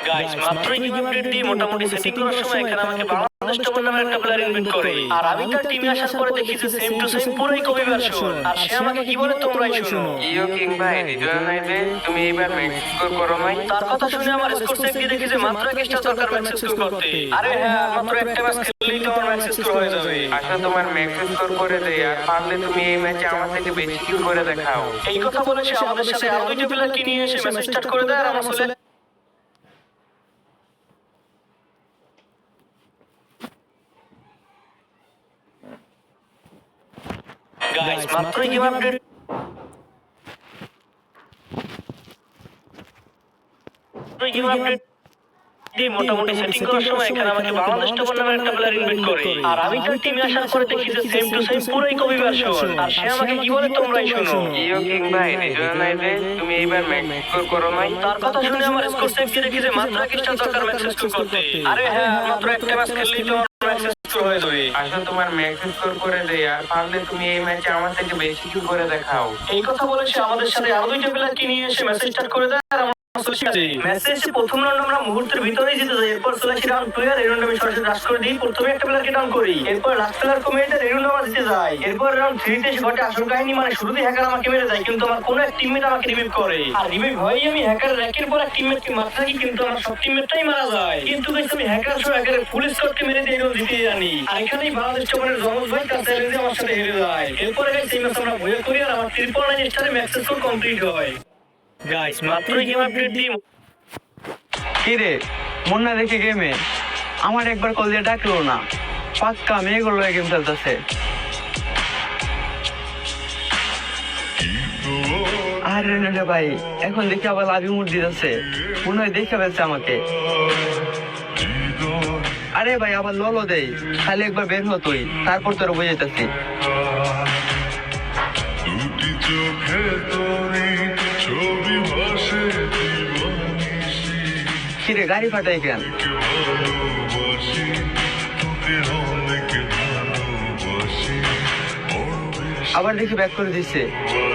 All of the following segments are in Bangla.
গাইস মাত্রই গেম আপডেট দিয়ে মোটামুটি সেটিং করার সময় এখানে আমাকে বাংলাদেশ টপার নামের একটা প্লেয়ার ইনভাইট করে, আর আমি তার টিমে আসার পরে দেখি যে সেম টু সেম পুরোই কপি ভার্সন। আর সে আমাকে কি বলে তোমরাই শুনো। ইয়ো কিং ভাই রিজওয়ান নাই যে তুমি এইবার ম্যাক্স স্কোর করো নাই। তার কথা শুনে আমার স্কোর চেক দিয়ে দেখি যে মাত্র একটা স্টার দরকার ম্যাক্স স্কোর করতে। আরে হ্যাঁ, মাত্র একটা ম্যাচ খেললেই তো আমার ম্যাক্স স্কোর হয়ে যাবে। আচ্ছা তোমার ম্যাক্স স্কোর করে দেই, আর পারলে তুমি এই ম্যাচে আমার থেকে বেশি কিল করে দেখাও। এই কথা বলে সে আমাদের সাথে আরো দুইটা প্লেয়ার কিনে এসে ম্যাচ স্টার্ট করে দেয়, আর আমার আসলে গাইস মাত্রই গেম আপডেট মোটামুটি সেটিং করার সময় এখানে আমাকে বাংলাদেশ টপার নামের একটা প্লেয়ার ইনভাইট করে, আর আমি তার টিমে আসার পরে দেখি যে সেম টু সেম পুরোই কপি ভার্সন। আর সে আমাকে কি বলে তোমরাই শুনো। ইয়ো কিং ভাই রিজওয়ান নাই যে তুমি এইবার ম্যাক্স স্কোর করো নাই। তার কথা শুনে আমার স্কোর চেক দিয়ে দেখি যে মাত্র একটা স্টার দরকার ম্যাক্স স্কোর করতে। আরে হ্যাঁ, মাত্র একটা ম্যাচ খেললেই তো ম্যাক্স স্কোর হয়ে যাবে। আচ্ছা তোমার ম্যাক্স স্কোর করে দেই, আর পারলে তুমি এই ম্যাচে আমার থেকে বেশি কিল করে দেখাও। এই কথা বলে সে আমাদের সাথে আরো দুইটা প্লেয়ার কিনে এসে ম্যাচ স্টার্ট করে দেয়, আর ম্যাচে এসে প্রথম রাউন্ড আমরা মুহূর্তের ভিতরেই জিতে যাই। এরপর চলে আসি রাউন্ড 2 এর। এই রাউন্ডে আমি সরাসরি রাশ করে দিই, প্রথমে একটা প্লেয়ারকে ডাউন করি, এরপর লাস্ট প্লেয়ার কমিয়ে এই রাউন্ডে আমরা জিতে যাই। এরপর রাউন্ড 3 তে এসে ঘটে আসল কাহিনী, মানে শুরুতেই হ্যাকার আমাকে মেরে যায়, কিন্তু আমার কোনো এক টিমমেট আমাকে রিভাইভ করে। আর রিভাইভ হয়েই আমি হ্যাকারের একের পর এক টিমমেটকে মারতে থাকি, কিন্তু আমার সব টিমমেটটাই মারা যায়। কিন্তু গাইস আমি হ্যাকার সহ হ্যাকারের ফুল স্কোয়াডকে মেরে দিয়ে রাউন্ড জিতে জানি। আর এখানেই বাংলাদেশ টপারের জমজ ভাই তার চ্যালেঞ্জে আমার সাথে হেরে যায়। এরপরে গাইস এই ম্যাচ আমরা ভয়ে করি, আর আমার 999 স্টারে ম্যাক্স স্কোর কমপ্লিট হয়। গাইস মাত্রই গেম আপডেট দিয়ে কিরে মুন্না দেখে গেমে আমার একবার কল দিয়ে ডাকলো না, পাক্কা মেয়েগুলো গেম খেলতেছে। আরে রে ভাই, এখন দেখি আবার লাভি মুড দিতেছে, মনে হয় দেখে ফেলছে আমাকে। আরে ভাই আবার ললো দেই, খালি একবার বের হ তুই, তারপর তোর বুঝাইতেছি। কিরে গাড়ি ফাটাই কেন? আবার দেখি ব্যাক করে দিচ্ছে।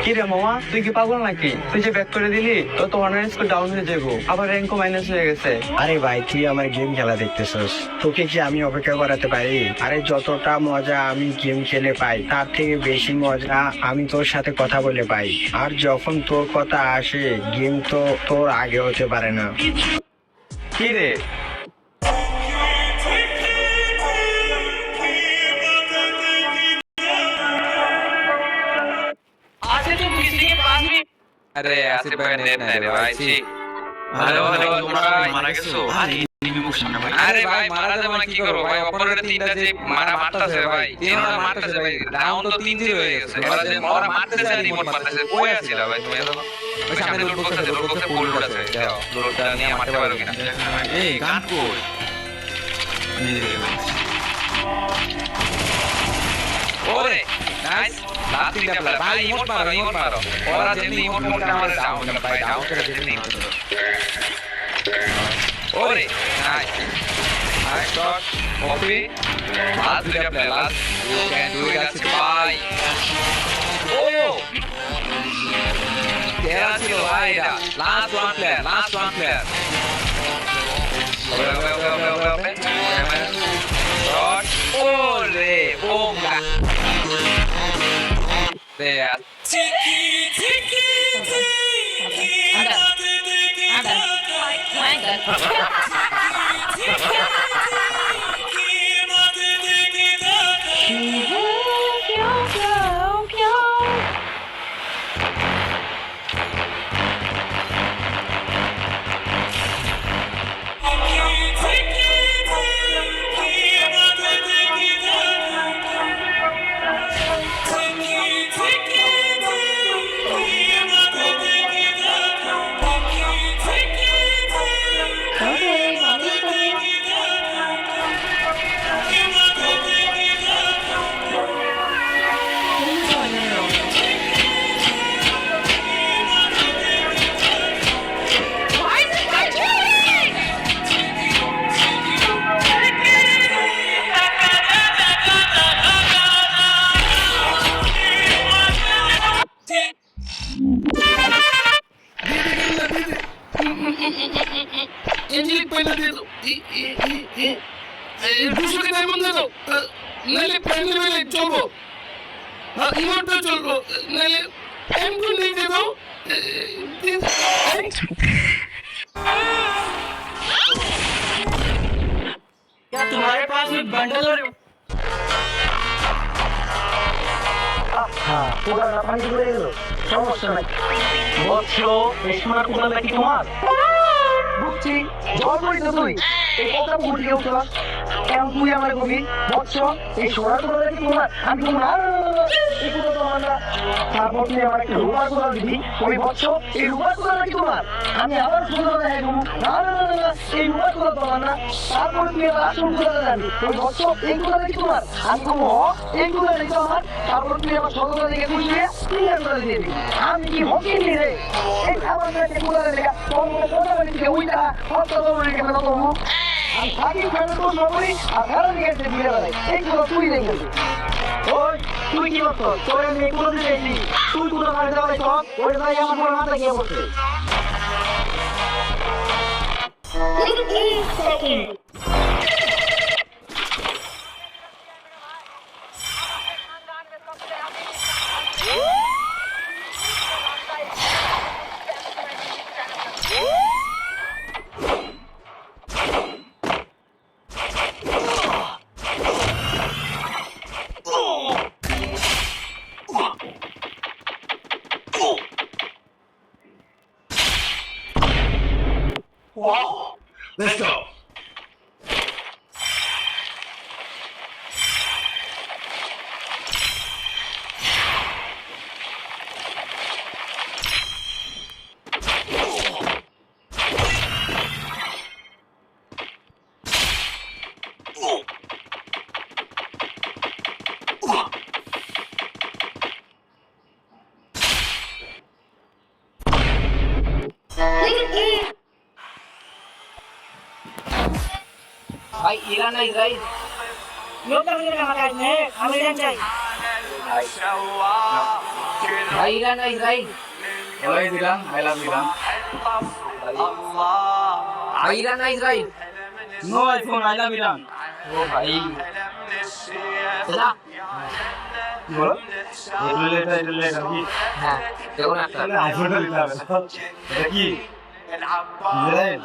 কি রে মামা, তুই কি পাগল নাকি? তুই যে ব্যাক করে দিলি তো তোমার স্কোর ডাউন হয়ে যাবো, আবার র্যাঙ্কও মাইনাস হয়ে গেছে। আরে ভাই তুই আমার গেম খেলা দেখতেছস, তোকে কি আমি অপেক্ষা করাতে পারি? আরে যতটা মজা আমি গেম খেলে পাই, তার থেকে বেশি মজা আমি তোর সাথে কথা বলে পাই। আর যখন তোর কথা আসে, গেম তো তোর আগে হতে পারে না। কি রে আরে আসিফ ভাই নেট নাই রে ভাই। হ্যালো হ্যালো, তোমরা মারা গেছো? আরে ভাই মারা যাবে না, কি করব ভাই? অপরের তিনটা যে মারতাছে ভাই, তিনটা মারতাছে ভাই, রাউন্ড তো 3-0 হয়ে গেছে। ওরা মারতেছে আর রিমোট মারতেছে। কই আছিল ভাই তুমি? এখন ওই সামনে লুট বক্সে ফুল লুট আছে, দাও লুটটা নিয়ে মারতে পারো কিনা? এই গান কই? ওরে নাইস, লাস্ট তিনটা প্লেয়ার ভাই, ইমোট মারো। ওরা যেমনি ইমোট করতে আমার ডাউন ভাই, ডাউন করে যেমনি ইমোট। ওরে nice nice shot OP, last দুইটা player, last you can do it Asif ভাই। ও তেরা ছিল ভাই, এটা last one player. Okay shot, ওরে বোঙ্গা there. এঞ্জেলিক পয়লা দিয়ে দাও 200 কে ডায়মন্ড দিয়ে দাও নাহলে প্যান্ডেল মেলে চলবো ইমোটটা চলবো নাহলে এমটু নিয়ে দিয়ে দাও क्या तुम्हारे पास भी बंडल और পুরা পানি পড়ে গেল সমস্যা নাই বৎস এই সোনার পুরা নাকি তোমার বুঝছি জল পড়ি তো তুই এই কথা বুঝলি উঠা কেন তুই আমার কবি বৎস এই সোনার পুরা নাকি তোমার আমি তোমার এই পুরো তোমার না তারপর তুই আমার একটা রূপার পুরা দিবি ওই বৎস এই রূপার পুরা নাকি তোমার আমি আবার সুন্দর দেখা দেবো না না না না এই রূপার পুরা তোমার না তারপর তুই আবার আসল পুরা জানবি ওই বৎস এই পুরা নাকি তোমার আমি কমো এই পুরা নাকি আমার তারপর তুই আবার সততা থেকে বুঝিয়ে তুই আর পুরা দিয়ে দিবি আমি কি হকিনি রে এই খাবার থেকে পুরা দেখা তোমার কথা বলি থেকে উইটা কত তোমার কেন তোমার আমি থাকি ফেলে তো নবরি আর ফেলে নিয়ে এসে দিয়ে বেড়াই এইগুলো তুই দেখবি ওই তুই কি করতো তোর আমি এগুলো দিয়েছি তুই পুরো মারে দেওয়া সব ওই ভাই আমার মনে মাথা গিয়ে বসে Let's go. भाई ईरान है इजराइल लो कर मेरे मकान में हमें जान चाहिए भाई ईरान है इजराइल ওই দিলাম আই লাভ দিলাম भाई ईरान है Israel no iPhone I love দিলাম ओ भाई चला বলো এটা লেটা কি हाँ देखो ना একটা আইফোনটা দিতে হবে এটা কি ইসরায়েল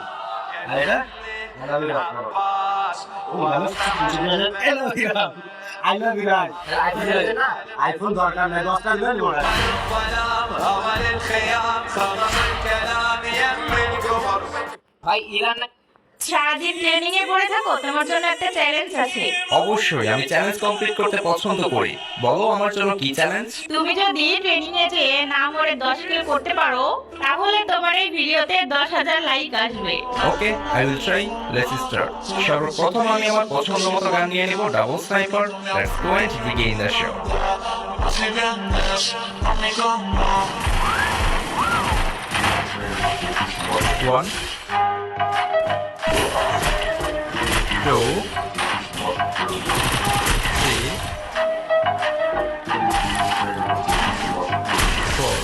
আইডা আই লাভ দিলাম ও ভালো আই লাভ দিলাম আই লাভ দিলাম आईफोन ले ना আইফোন দরকার নাই 10টা দিলে নিব না भाई ईरान সারাদিন ট্রেনিং এ পড়ে থাকো তোমার জন্য একটা চ্যালেঞ্জ আছে অবশ্যই আমি চ্যালেঞ্জ কমপ্লিট করতে পছন্দ করি বলো আমার জন্য কি চ্যালেঞ্জ তুমি যদি ট্রেনিং এ যে না মরে 10 কিল করতে পারো তাহলে তোমার এই ভিডিওতে 10,000 লাইক আসবে okay I will try let's start সর্বপ্রথম আমি আমার পছন্দ মতো গান নিয়ে নেব double sniper let's go and begin the show one two, three, four.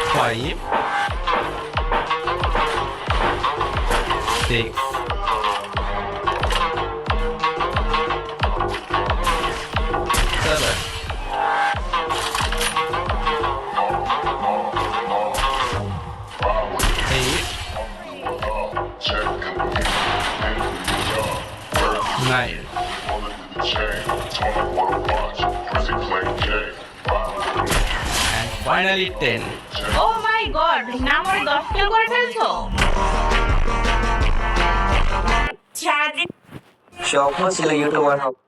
Five, six, seven, 9. And finally 10. Oh my god না মরে 10 কিল করে ফেলছো সারাদিন স্বপ্ন ছিল ইউটিউবার হওয়া